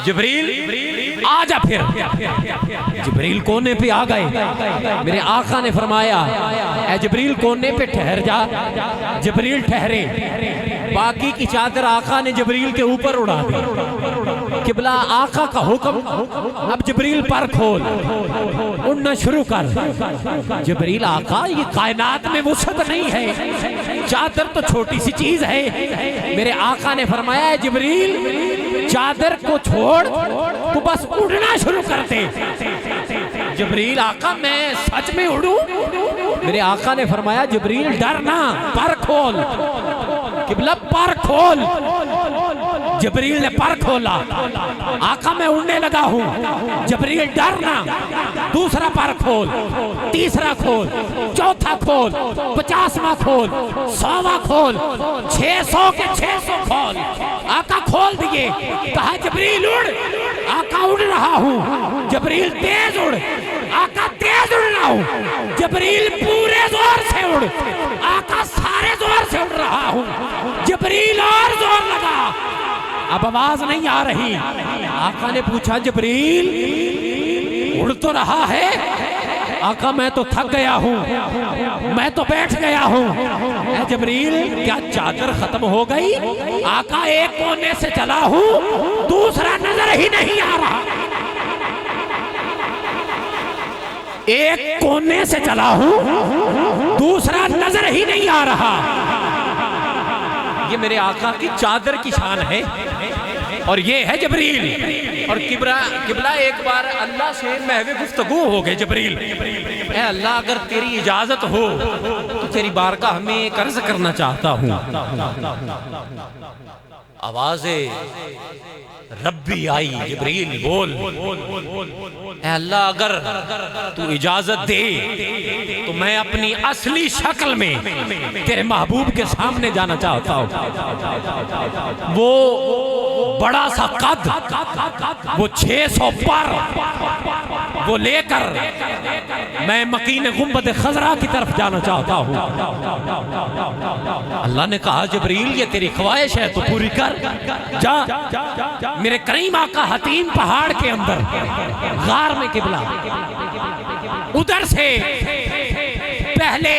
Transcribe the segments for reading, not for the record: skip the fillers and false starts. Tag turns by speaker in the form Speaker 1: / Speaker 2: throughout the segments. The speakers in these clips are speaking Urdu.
Speaker 1: جبریل آ جا پھر۔ جبریل کونے پہ آ گئے، میرے آقا نے فرمایا اے جبریل کونے پہ ٹھہر جا۔ جبریل ٹھہرے، باقی کی چادر آقا نے جبریل کے اوپر اڑا دی۔ قبلہ آقا کا حکم، اب جبریل پر کھول، اڑنا شروع کر۔ جبریل آقا یہ کائنات میں وسعت نہیں ہے، چادر تو چھوٹی سی چیز ہے۔ میرے آقا نے فرمایا ہے جبریل چادر کو چھوڑ، تو بس اڑنا شروع کر دے۔ جبریل آقا میں سچ میں اڑوں؟ میرے آقا نے فرمایا جبریل ڈرنا، پر کھول۔ قبلہ پر کھول۔ جبریل نے پر کھولا، آقا میں اڑنے لگا ہوں۔ جبریل ڈرنا، دوسرا پر کھول، تیسرا کھول، چوتھا کھول، 50واں کھول، 100واں کھول، 600 کے 600 کھول۔ آقا کھول دیے، کہا جبریل اڑ۔ آقا اڑ رہا ہوں۔ جبریل تیز اڑ، آقا تیز اڑ رہا ہوں۔ جبریل پورے زور سے اڑ، آقا سارے زور سے اڑ رہا ہوں۔ جبریل اور زور لگا، اب آواز نہیں آ رہی۔ آقا نے پوچھا جبریل اڑ تو رہا ہے؟ آقا میں تو تھک گیا ہوں، میں تو بیٹھ گیا ہوں۔ اے جبریل کیا چادر ختم ہو گئی؟ آقا ایک کونے سے چلا ہوں، دوسرا نظر ہی نہیں آ رہا۔ ایک کونے سے چلا ہوں، دوسرا نظر ہی نہیں آ رہا۔ یہ میرے آقا کی چادر کی شان ہے، اور یہ ہے جبریل۔ اور قبلہ ایک بار اللہ سے محو گفتگو ہو گئے جبریل، اے اللہ اگر تیری اجازت ہو تو تیری بارگاہ میں ایک عرض کرنا چاہتا ہوں۔ آواز ربی آئی، جبریل بول۔ اے اللہ اگر تو اجازت دے تو میں اپنی اصلی شکل میں تیرے محبوب کے سامنے جانا چاہتا ہوں۔ وہ بڑا سا قد، وہ 600 پر، وہ لے کر میں مکین گنبد خضرا کی طرف جانا چاہتا ہوں۔ اللہ نے کہا جبریل یہ تیری خواہش ہے تو پوری کر، جا۔ میرے کریم آقا حتیم پہاڑ کے اندر غار میں قبلہ، ادھر سے پہلے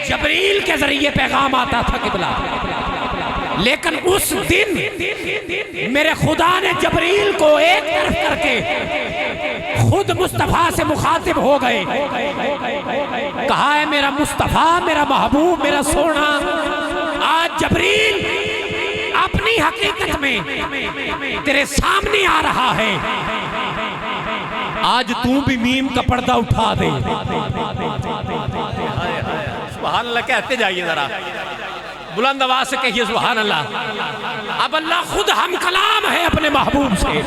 Speaker 1: جبریل کے ذریعے پیغام آتا تھا قبلہ، لیکن اس دن میرے خدا نے جبریل کو ایک طرف کر کے خود مصطفیٰ سے مخاطب ہو گئے، کہا ہے میرا مصطفیٰ، میرا محبوب، میرا سونا، آج جبریل اپنی حقیقت میں تیرے سامنے آ رہا ہے، آج تو بھی میم کا پردہ اٹھا دے۔ سبحان اللہ کہتے جائیے ذرا، بلند آواز سے کہیے سبحان اللہ۔ اب اللہ خود ہم کلام ہے اپنے محبوب سے،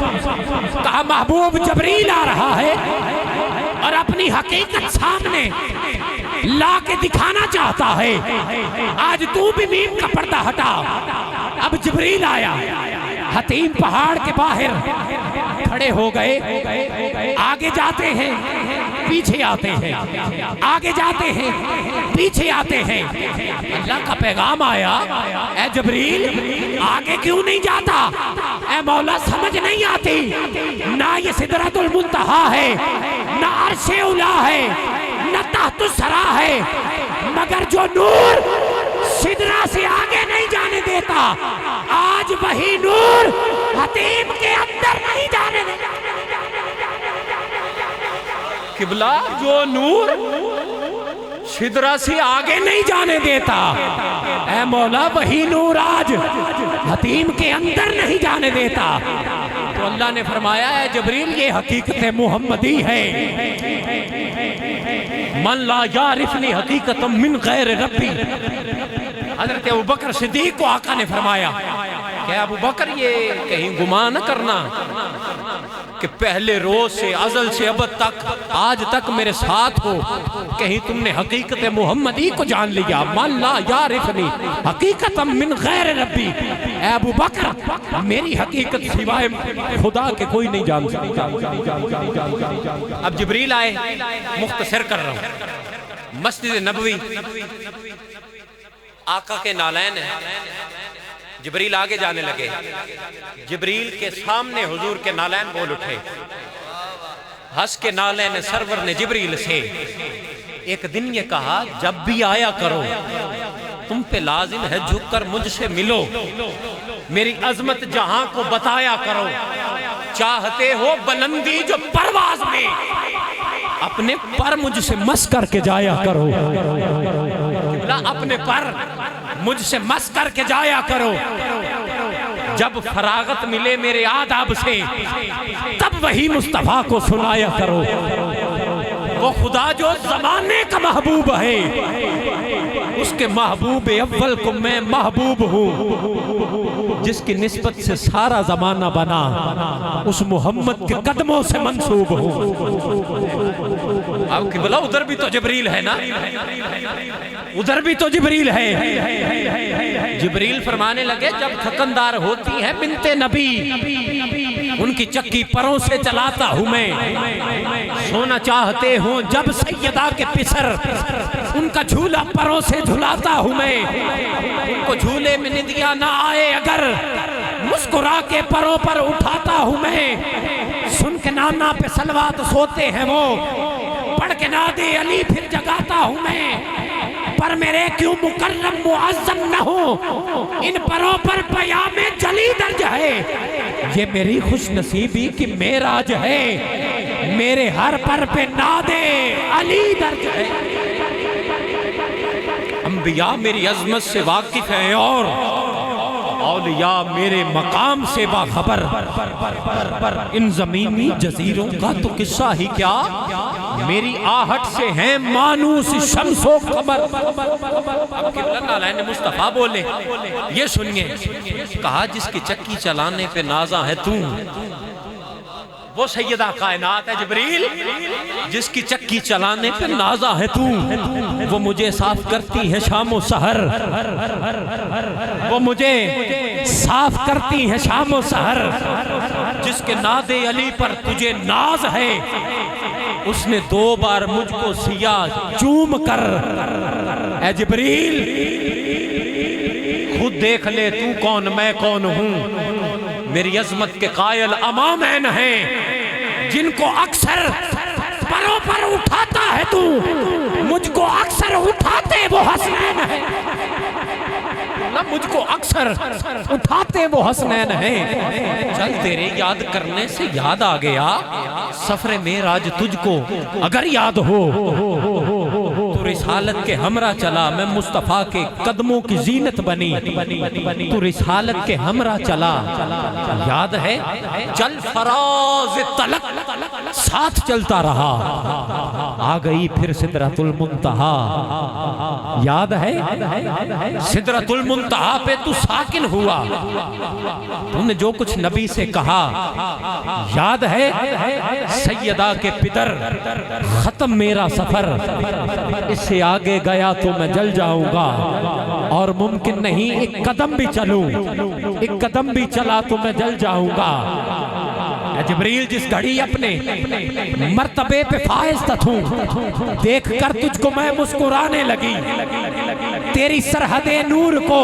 Speaker 1: کہا محبوب جبریل آ رہا ہے اور اپنی حقیقت سامنے لا کے دکھانا چاہتا ہے، آج تو بھی میم کا پردہ ہٹا۔ اب جبریل آیا، حتیم پہاڑ کے باہر کھڑے ہو گئے، آگے جاتے ہیں پیچھے آتے ہیں، آگے جاتے ہیں پیچھے آتے ہیں۔ اللہ کا پیغام آیا، اے جبریل آگے کیوں نہیں جاتا؟ اے مولا سمجھ نہیں آتی، نہ یہ سدرۃ المنتہا ہے، نہ عرش اولی ہے، نہ تحت الثری ہے، مگر جو نور سدرہ سے آگے نہیں جانے دیتا، آج وہی نور حتیم کے اندر نہیں جانے دیتا۔ قبلہ جو نور سدرہ سے آگے نہیں جانے دیتا، اے مولا وہی نور آج حتیم کے اندر نہیں جانے دیتا۔ تو اللہ نے فرمایا ہے جبریل یہ حقیقت محمدی ہے، من لا یعرفنی حقیقتا من غیر ربی۔ حضرت ابوبکر صدیق کو آقا نے فرمایا کہ ابو بکر یہ کہیں گمان نہ کرنا کہ پہلے روز سے ازل سے ابد تک آج تک میرے ساتھ ہو، کہیں تم نے حقیقت محمدی کو جان لیا۔ من لا یعرفنی حقیقتا من غیر ربی، اے ابو بکر میری حقیقت سوائے خدا کے کوئی نہیں جان سکتا۔ اب جبریل آئے، مختصر کر رہا ہوں، مسجد نبوی، آقا کے نالین ہیں، جبریل آگے جانے لگے، جبریل کے سامنے حضور کے نالین بول اٹھے، ہنس کے نالین سرور نے جبریل سے ایک دن یہ کہا جب بھی آیا کرو تم پہ لازم ہے جھک کر مجھ سے ملو، میری عظمت جہاں کو بتایا کرو، چاہتے ہو بلندی جو پرواز میں اپنے پر مجھ سے مس کر کے جایا کرو، اپنے پر مجھ سے مس کر کے جایا کرو، جب فراغت ملے میرے آداب سے تب وہی مصطفیٰ کو سنایا کرو، وہ خدا جو زمانے کا محبوب ہے اس کے محبوب اول کو میں محبوب ہوں، جس کی نسبت سے سارا زمانہ بنا اس محمد کے قدموں سے منسوب ہوں۔ اب قبلہ ادھر بھی تو جبریل ہے نا، ادھر بھی تو جبریل ہے۔ جبریل فرمانے لگے جب تھکندار ہوتی ہے بنت نبی ان کی چکی پروں سے چلاتا ہوں میں، سونا چاہتے ہوں جب سیدہ کے پسر ان کا جھولا پروں سے جھلاتا ہوں میں، ان کو جھولے میں ندیاں نہ آئے اگر مسکرا کے پروں پر اٹھاتا ہوں میں، سن کے نانا پہ صلوات سوتے ہیں وہ پڑھ کے نادے علی پھر جگاتا ہوں میں، پر میرے کیوں مکرم معظم نہ ہو ان پروں پر پیام جلی درج ہے، یہ میری خوش نصیبی کی معراج ہے، میرے ہر پر پہ نادے علی درج ہے۔ انبیاء میری عظمت سے واقف ہیں اور اولیاء میرے مقام سے باخبر، ان زمینی جزیروں کا تو قصہ ہی کیا، میری آہٹ سے ہیں مانوس شمس و قمر۔ اب قبلہ علیہ مصطفیٰ بولے یہ سنیے، کہا جس کی چکی چلانے پہ نازا ہے تو وہ سیدہ کائنات ہے جبریل، جس کی چکی چلانے پہ نازا ہے تو وہ مجھے صاف کرتی ہے شام و سحر، وہ مجھے صاف کرتی ہے شام و سحر، جس کے ناد علی پر تجھے ناز ہے اس نے 2 بار مجھ کو سیاہ چوم کر، اے جبریل خود دیکھ لے تو کون میں کون ہوں، میری عظمت کے قائل امامین ہیں جن کو اکثر پروں پر اٹھاتا ہے تو مجھ کو اکثر اٹھاتے وہ حسنین ہیں، مجھ کو اکثر اٹھاتے وہ حسنین ہیں۔ چل تیرے یاد کرنے سے یاد آ گیا سفر معراج تجھ کو اگر یاد ہو تو رسالت کے ہمراہ چلا، میں مصطفیٰ کے قدموں کی زینت بنی، تو رسالت کے ہمراہ چلا یاد ہے، چل فراز طلق ساتھ چلتا رہا، آ گئی پھر سدرۃ المنتہا، یاد ہے سدرۃ المنتہا پہ تو ساکن ہوا، تم نے جو کچھ نبی سے کہا یاد ہے، سیدہ کے پدر ختم میرا سفر، اس سے آگے گیا تو میں جل جاؤں گا اور ممکن نہیں ایک قدم بھی چلوں، ایک قدم بھی چلا تو میں جل جاؤں گا۔ اے جبریل جس گھڑی اپنے مرتبے پہ فائز تھوں دیکھ کر تجھ کو میں مسکرانے لگی، تیری سرحد نور کو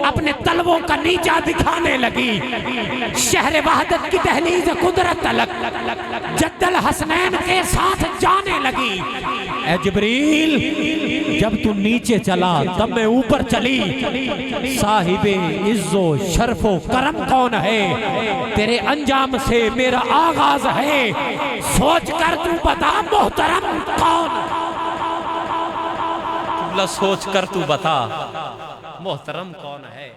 Speaker 1: اپنے تلووں کا نیچا دکھانے لگی، شہر وحدت کی دہلیز قدرت تلک جد الحسنین کے ساتھ جانے لگی۔ اے جبریل جب تو نیچے چلا تب میں اوپر چلی، صاحب عز و شرف و کرم کون ہے، تیرے انجام سے میرا آغاز ہے، سوچ کر تو بتا محترم کون، سوچ کر تو بتا محترم کون ہے۔